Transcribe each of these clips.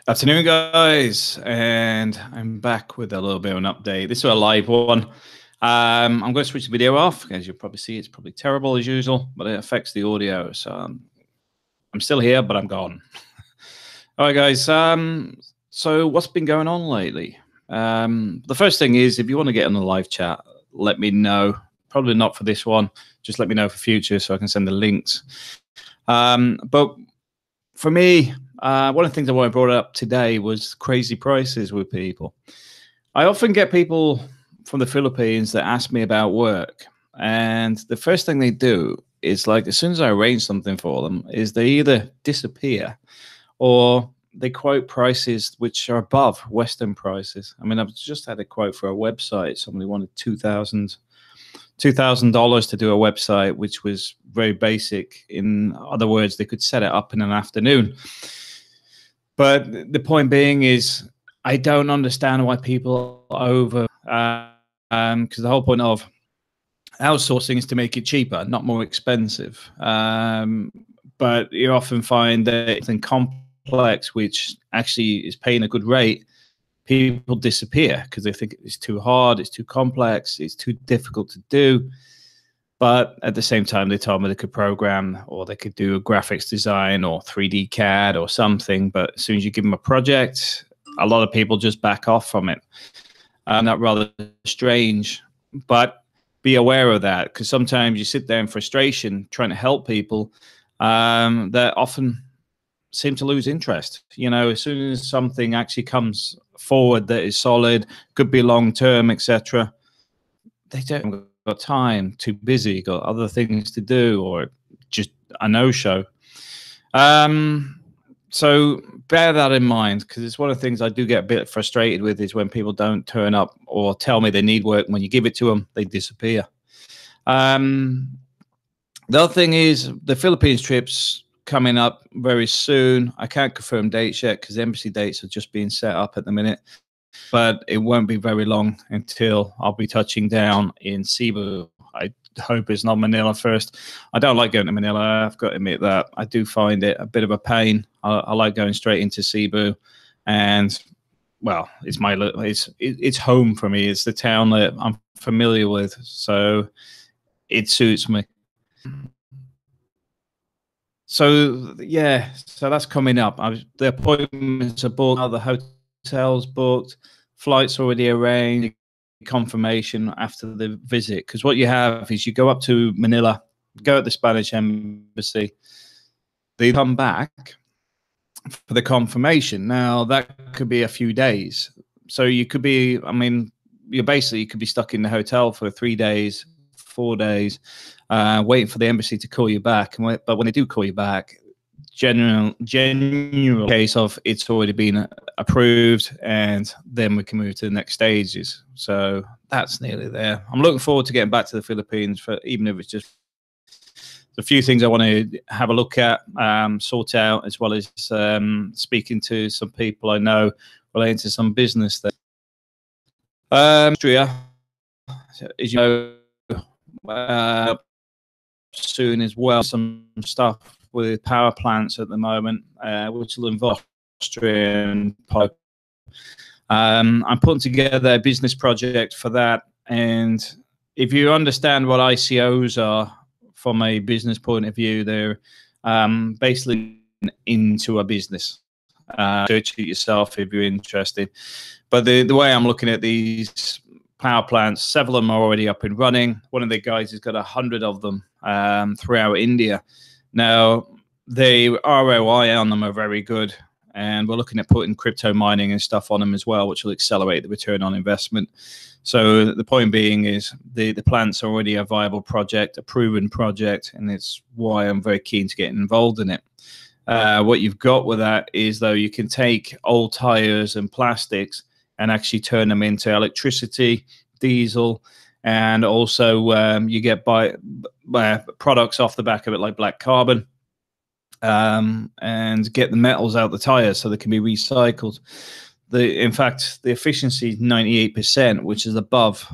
Afternoon, guys, and I'm back with a little bit of an update. This is a live one. I'm going to switch the video off. As you'll probably see, it's probably terrible as usual, but it affects the audio. So I'm still here, but I'm gone. All right, guys. So what's been going on lately? The first thing is, if you want to get on the live chat, let me know. Probably not for this one. Just let me know for future so I can send the links. But for me, one of the things I want to brought up today was crazy prices with people. I often get people from the Philippines that ask me about work, and the first thing they do is, like, as soon as I arrange something for them, is they either disappear or they quote prices which are above Western prices. I mean, I've just had a quote for a website. Somebody wanted $2,000 to do a website, which was very basic. In other words, they could set it up in an afternoon. But the point being is, I don't understand why people over, because the whole point of outsourcing is to make it cheaper, not more expensive. But you often find that it's complex, which actually is paying a good rate, people disappear because they think it's too hard, it's too complex, it's too difficult to do. But at the same time, they told me they could program, or they could do a graphics design or 3D CAD or something. But as soon as you give them a project, a lot of people just back off from it. That's rather strange, but be aware of that, because sometimes you sit there in frustration trying to help people that often seem to lose interest. You know, as soon as something actually comes forward that is solid, could be long-term, etc., they don't got time, too busy, got other things to do, or just a no-show. So bear that in mind, because it's one of the things I do get a bit frustrated with, is when people don't turn up or tell me they need work. When you give it to them, they disappear. The other thing is the Philippines trips coming up very soon. I can't confirm dates yet because the embassy dates are just being set up at the minute. But it won't be very long until I'll be touching down in Cebu. I hope it's not Manila first. I don't like going to Manila. I've got to admit that. I do find it a bit of a pain. I like going straight into Cebu, and well, it's home for me. It's the town that I'm familiar with, so it suits me. So yeah, so that's coming up. The appointments are booked, the hotels booked, flights already arranged, confirmation after the visit. Because what you have is you go up to Manila, go at the Spanish embassy, they come back for the confirmation. Now that could be a few days. So you could be, I mean, you could be stuck in the hotel for 3 days, 4 days, waiting for the embassy to call you back. But when they do call you back, general case of it's already been approved, and then we can move to the next stages. So that's nearly there. I'm looking forward to getting back to the Philippines, for even if it's just a few things I want to have a look at, sort out, as well as speaking to some people I know relating to some business there. Austria, as you know, soon as well, some stuff with power plants at the moment, which will involve Austrian pipe. I'm putting together a business project for that, and if you understand what ICOs are from a business point of view, they're basically into a business. Search it yourself if you're interested. But the way I'm looking at these power plants, several of them are already up and running. One of the guys has got 100 of them throughout India. Now, the ROI on them are very good, and we're looking at putting crypto mining and stuff on them as well, which will accelerate the return on investment. So the point being is the plant's already a viable project, a proven project, and it's why I'm very keen to get involved in it. What you've got with that is, though, you can take old tires and plastics and actually turn them into electricity, diesel, and also you get products off the back of it, like black carbon, and get the metals out the tires so they can be recycled. In fact, the efficiency is 98%, which is above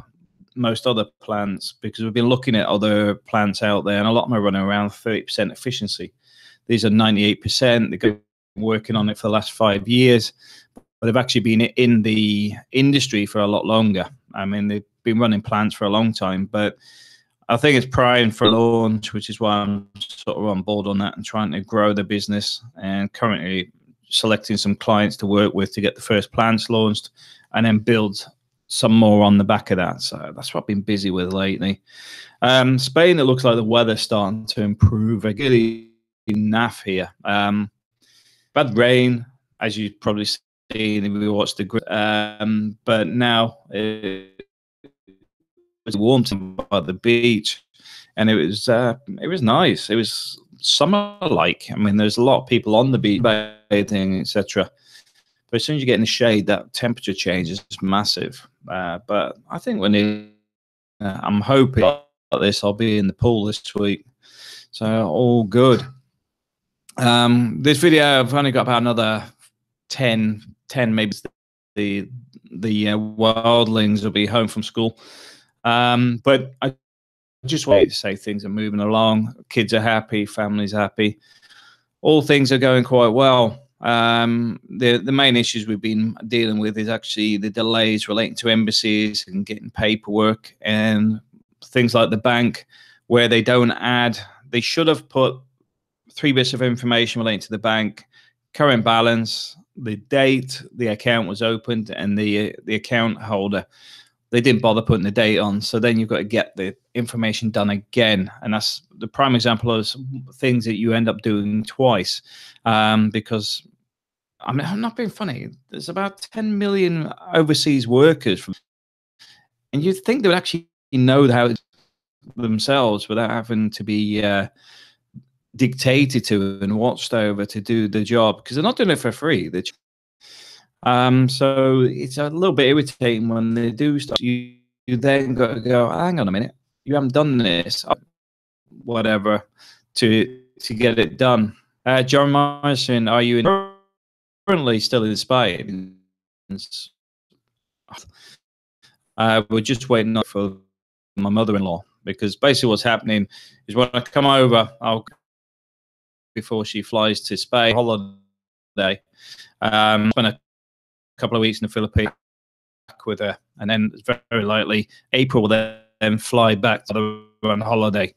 most other plants, because we've been looking at other plants out there, and a lot of them are running around 30% efficiency. These are 98%. They go working on it for the last 5 years, but they've actually been in the industry for a lot longer. I mean, they've been running plants for a long time, but I think it's primed for launch, which is why I'm sort of on board on that and trying to grow the business, and currently selecting some clients to work with to get the first plants launched and then build some more on the back of that. So that's what I've been busy with lately. Spain, it looks like the weather's starting to improve. Regularly naff here. Bad rain, as you've probably seen if we watched the but now it was warm by the beach, and it was nice. It was summer-like. I mean, there's a lot of people on the beach bathing, etc. But as soon as you get in the shade, that temperature change is massive. But I think I'm hoping this, I'll be in the pool this week, so all good. This video, I've only got about another 10 maybe. The wildlings will be home from school, but I just wanted to say things are moving along. Kids are happy, families happy, all things are going quite well. The main issues we've been dealing with is actually the delays relating to embassies and getting paperwork and things like the bank, where they don't add. They should have put 3 bits of information relating to the bank: current balance, the date the account was opened, and the account holder. They didn't bother putting the date on, so then you've got to get the information done again, and that's the prime example of things that you end up doing twice. Because I mean, I'm not being funny. There's about 10 million overseas workers, and you'd think they would actually know how themselves without having to be dictated to and watched over to do the job, because they're not doing it for free. So it's a little bit irritating when they do stuff. You then got to go, hang on a minute, you haven't done this, whatever, to get it done. John Morrison, are you currently still in Spain? We're just waiting for my mother-in-law, because basically what's happening is when I come over, before she flies to Spain holiday, spend a couple of weeks in the Philippines with her, and then very likely April will then fly back to on holiday.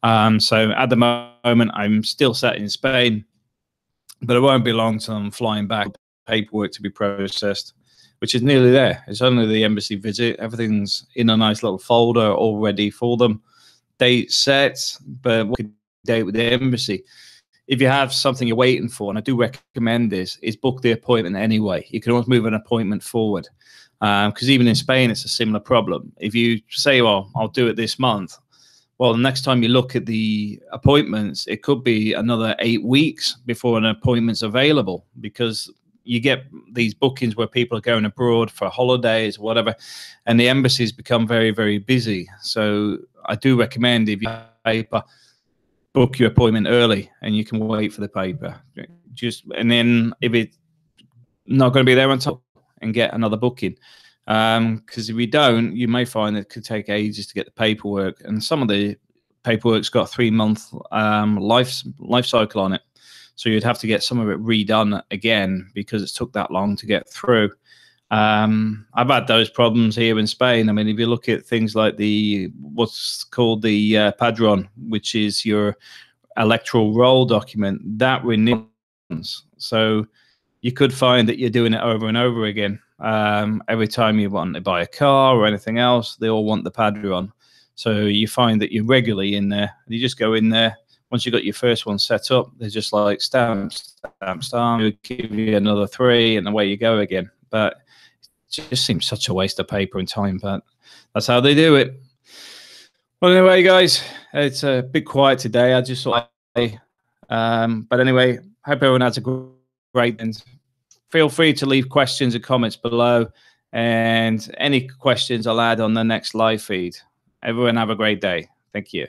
So at the moment I'm still sat in Spain, but it won't be long till I'm flying back. Paperwork to be processed, which is nearly there. It's only the embassy visit. Everything's in a nice little folder all ready for them. Date set, but what date with the embassy? If you have something you're waiting for, and I do recommend this, is book the appointment anyway. You can always move an appointment forward, because even in Spain, it's a similar problem. If you say, well, I'll do it this month, well, the next time you look at the appointments, it could be another 8 weeks before an appointment's available, because you get these bookings where people are going abroad for holidays or whatever, and the embassies become very, very busy. So I do recommend, if you have paper, book your appointment early, and you can wait for the paper. And then if it's not going to be there on top, and get another booking. Because if you don't, you may find it could take ages to get the paperwork, and some of the paperwork's got a 3-month life cycle on it. So you'd have to get some of it redone again because it took that long to get through. I've had those problems here in Spain. I mean, if you look at things like what's called the Padron, which is your electoral roll document, that renews. So you could find that you're doing it over and over again. Every time you want to buy a car or anything else, they all want the Padron. So you find that you're regularly in there. You just go in there. Once you've got your first one set up, they're just like stamp, give you another 3, and away you go again. But it just seems such a waste of paper and time, but that's how they do it. Well, anyway, guys, it's a bit quiet today. I just thought, but anyway, hope everyone has a great day. Feel free to leave questions and comments below, and any questions I'll add on the next live feed. Everyone have a great day. Thank you.